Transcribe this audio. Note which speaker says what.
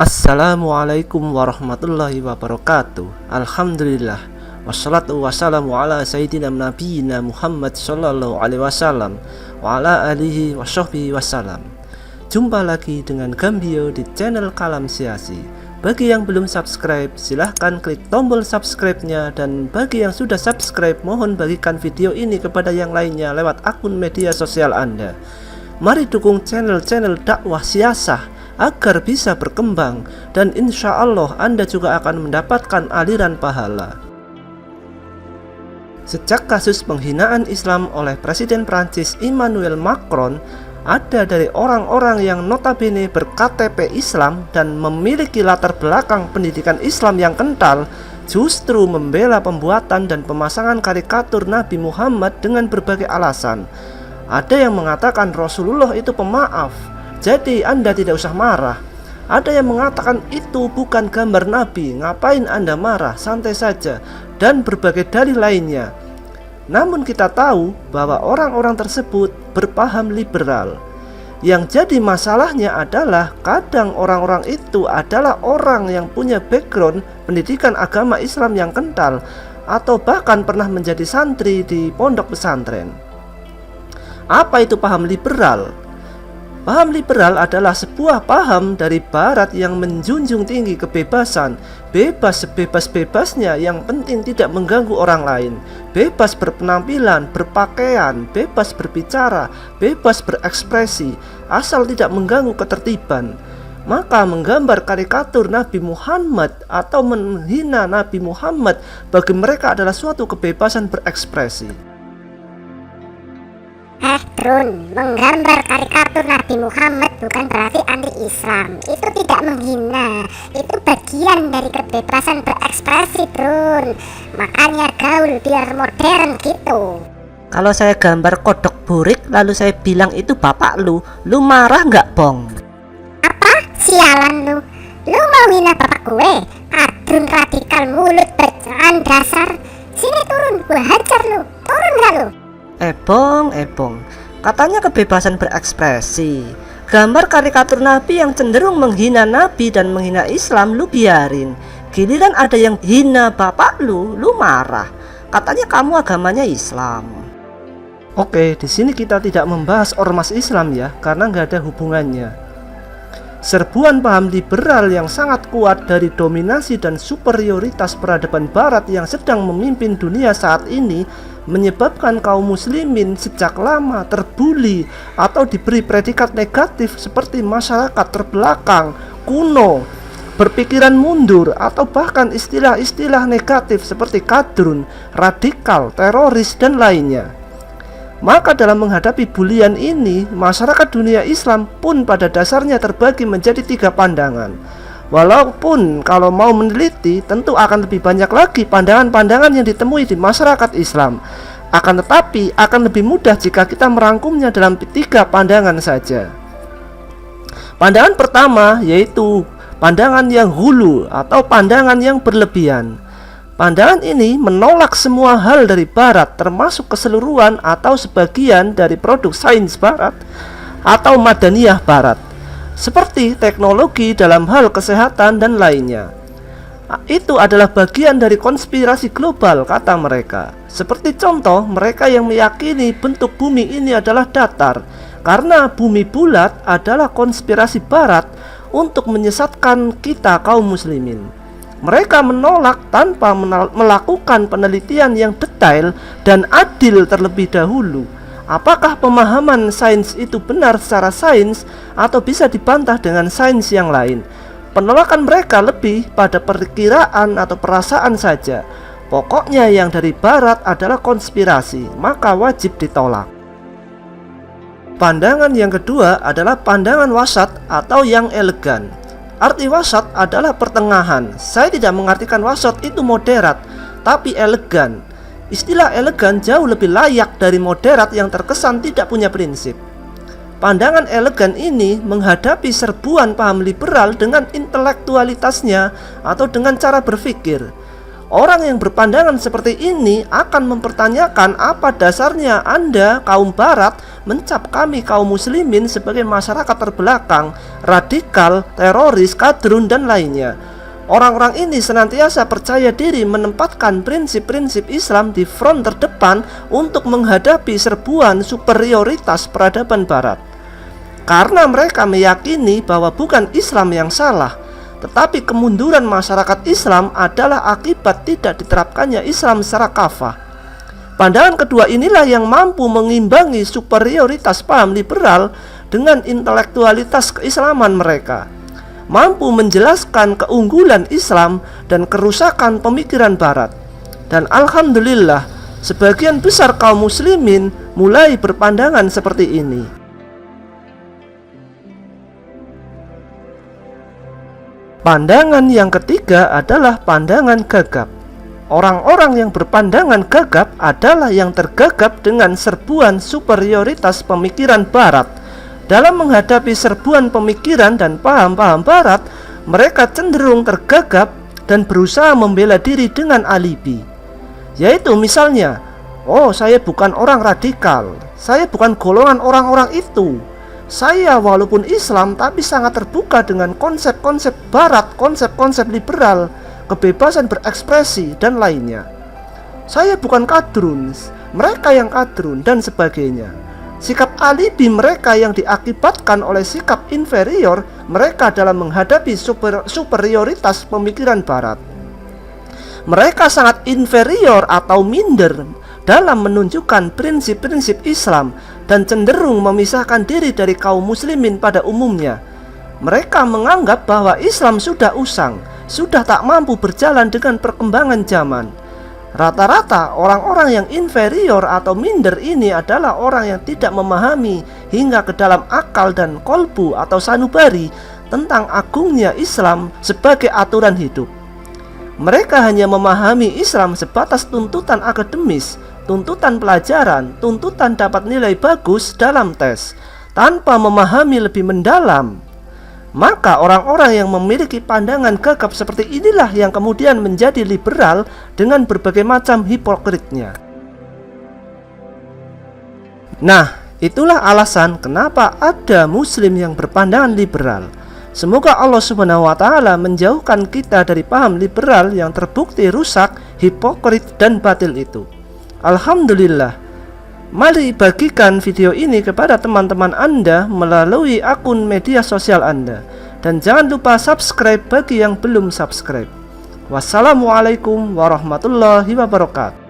Speaker 1: Assalamualaikum warahmatullahi wabarakatuh. Alhamdulillah. Wassalatu wassalamu ala sayyidina nabiyina Muhammad sallallahu alaihi wasallam wa ala alihi washabbihi wasallam. Jumpa lagi dengan Gambio di channel Kalam Siasi. Bagi yang belum subscribe, silahkan klik tombol subscribe-nya, dan bagi yang sudah subscribe, mohon bagikan video ini kepada yang lainnya lewat akun media sosial Anda. Mari dukung channel-channel dakwah siasah agar bisa berkembang, dan insya Allah Anda juga akan mendapatkan aliran pahala. Sejak kasus penghinaan Islam oleh Presiden Prancis Emmanuel Macron, ada dari orang-orang yang notabene ber-KTP Islam dan memiliki latar belakang pendidikan Islam yang kental, justru membela pembuatan dan pemasangan karikatur Nabi Muhammad dengan berbagai alasan. Ada yang mengatakan Rasulullah itu pemaaf, jadi Anda tidak usah marah. Ada yang mengatakan itu bukan gambar Nabi, ngapain Anda marah, santai saja, dan berbagai dalih lainnya. Namun kita tahu bahwa orang-orang tersebut berpaham liberal. Yang jadi masalahnya adalah kadang orang-orang itu adalah orang yang punya background pendidikan agama Islam yang kental, atau bahkan pernah menjadi santri di pondok pesantren. Apa itu paham liberal? Paham liberal adalah sebuah paham dari Barat yang menjunjung tinggi kebebasan, bebas sebebas-bebasnya, yang penting tidak mengganggu orang lain, bebas berpenampilan, berpakaian, bebas berbicara, bebas berekspresi, asal tidak mengganggu ketertiban. Maka menggambar karikatur Nabi Muhammad atau menghina Nabi Muhammad bagi mereka adalah suatu kebebasan berekspresi.
Speaker 2: Drun, menggambar karikatur Nabi Muhammad bukan berarti anti-Islam. Itu tidak menghina, itu bagian dari kebebasan berekspresi, Drun. Makanya gaul biar modern gitu.
Speaker 3: Kalau saya gambar kodok burik lalu saya bilang itu bapak lu marah nggak, Bong?
Speaker 2: Apa? Sialan lu. Lu mau hina bapak gue? Drun radikal mulut bacaan dasar. Sini turun, gue hajar lu. Turun gak lu?
Speaker 3: Bong, katanya kebebasan berekspresi. Gambar karikatur Nabi yang cenderung menghina Nabi dan menghina Islam lu biarin. Giliran ada yang hina bapak lu marah. Katanya kamu agamanya Islam.
Speaker 1: Oke, di sini kita tidak membahas ormas Islam ya, karena nggak ada hubungannya. Serbuan paham liberal yang sangat kuat dari dominasi dan superioritas peradaban Barat yang sedang memimpin dunia saat ini menyebabkan kaum muslimin sejak lama terbuli atau diberi predikat negatif seperti masyarakat terbelakang, kuno, berpikiran mundur, atau bahkan istilah-istilah negatif seperti kadrun, radikal, teroris, dan lainnya. Maka dalam menghadapi bulian ini, masyarakat dunia Islam pun pada dasarnya terbagi menjadi 3 pandangan. Walaupun kalau mau meneliti tentu akan lebih banyak lagi pandangan-pandangan yang ditemui di masyarakat Islam. Akan tetapi akan lebih mudah jika kita merangkumnya dalam 3 pandangan saja. Pandangan pertama yaitu pandangan yang hulu atau pandangan yang berlebihan. Pandangan ini menolak semua hal dari Barat, termasuk keseluruhan atau sebagian dari produk sains Barat atau madaniyah Barat, seperti teknologi dalam hal kesehatan dan lainnya. Itu adalah bagian dari konspirasi global, kata mereka. Seperti contoh, mereka yang meyakini bentuk bumi ini adalah datar, karena bumi bulat adalah konspirasi Barat untuk menyesatkan kita kaum muslimin. Mereka menolak tanpa melakukan penelitian yang detail dan adil terlebih dahulu. Apakah pemahaman sains itu benar secara sains atau bisa dibantah dengan sains yang lain? Penolakan mereka lebih pada perkiraan atau perasaan saja. Pokoknya yang dari Barat adalah konspirasi, maka wajib ditolak. Pandangan yang kedua adalah pandangan wasat atau yang elegan. Arti wasat adalah pertengahan. Saya tidak mengartikan wasat itu moderat, tapi elegan. Istilah elegan jauh lebih layak dari moderat yang terkesan tidak punya prinsip. Pandangan elegan ini menghadapi serbuan paham liberal dengan intelektualitasnya atau dengan cara berpikir. Orang yang berpandangan seperti ini akan mempertanyakan apa dasarnya Anda, kaum Barat, mencap kami kaum muslimin sebagai masyarakat terbelakang, radikal, teroris, kadrun, dan lainnya. Orang-orang ini senantiasa percaya diri menempatkan prinsip-prinsip Islam di front terdepan untuk menghadapi serbuan superioritas peradaban barat. Karena mereka meyakini bahwa bukan Islam yang salah, tetapi kemunduran masyarakat Islam adalah akibat tidak diterapkannya Islam secara kafah. Pandangan kedua inilah yang mampu mengimbangi superioritas paham liberal dengan intelektualitas keislaman mereka, mampu menjelaskan keunggulan Islam dan kerusakan pemikiran barat. Dan alhamdulillah, sebagian besar kaum muslimin mulai berpandangan seperti ini. Pandangan yang ketiga adalah pandangan gagap. Orang-orang yang berpandangan gagap adalah yang tergagap dengan serbuan superioritas pemikiran barat. Dalam menghadapi serbuan pemikiran dan paham-paham barat, mereka cenderung tergagap dan berusaha membela diri dengan alibi. Yaitu misalnya, oh saya bukan orang radikal, saya bukan golongan orang-orang itu. Saya walaupun Islam tapi sangat terbuka dengan konsep-konsep barat, konsep-konsep liberal, kebebasan berekspresi, dan lainnya. Saya bukan kadrun, mereka yang kadrun, dan sebagainya. Sikap alibi mereka yang diakibatkan oleh sikap inferior mereka dalam menghadapi superioritas pemikiran barat. Mereka sangat inferior atau minder dalam menunjukkan prinsip-prinsip Islam dan cenderung memisahkan diri dari kaum muslimin pada umumnya. Mereka menganggap bahwa Islam sudah usang, sudah tak mampu berjalan dengan perkembangan zaman. Rata-rata orang-orang yang inferior atau minder ini adalah orang yang tidak memahami hingga ke dalam akal dan kolbu atau sanubari tentang agungnya Islam sebagai aturan hidup. Mereka hanya memahami Islam sebatas tuntutan akademis, tuntutan pelajaran, tuntutan dapat nilai bagus dalam tes, tanpa memahami lebih mendalam. Maka orang-orang yang memiliki pandangan gagap seperti inilah yang kemudian menjadi liberal dengan berbagai macam hipokritnya. Nah, itulah alasan kenapa ada muslim yang berpandangan liberal. Semoga Allah Subhanahu wa Ta'ala menjauhkan kita dari paham liberal yang terbukti rusak, hipokrit, dan batil itu. Alhamdulillah. Mari bagikan video ini kepada teman-teman Anda melalui akun media sosial Anda. Dan jangan lupa subscribe bagi yang belum subscribe. Wassalamualaikum warahmatullahi wabarakatuh.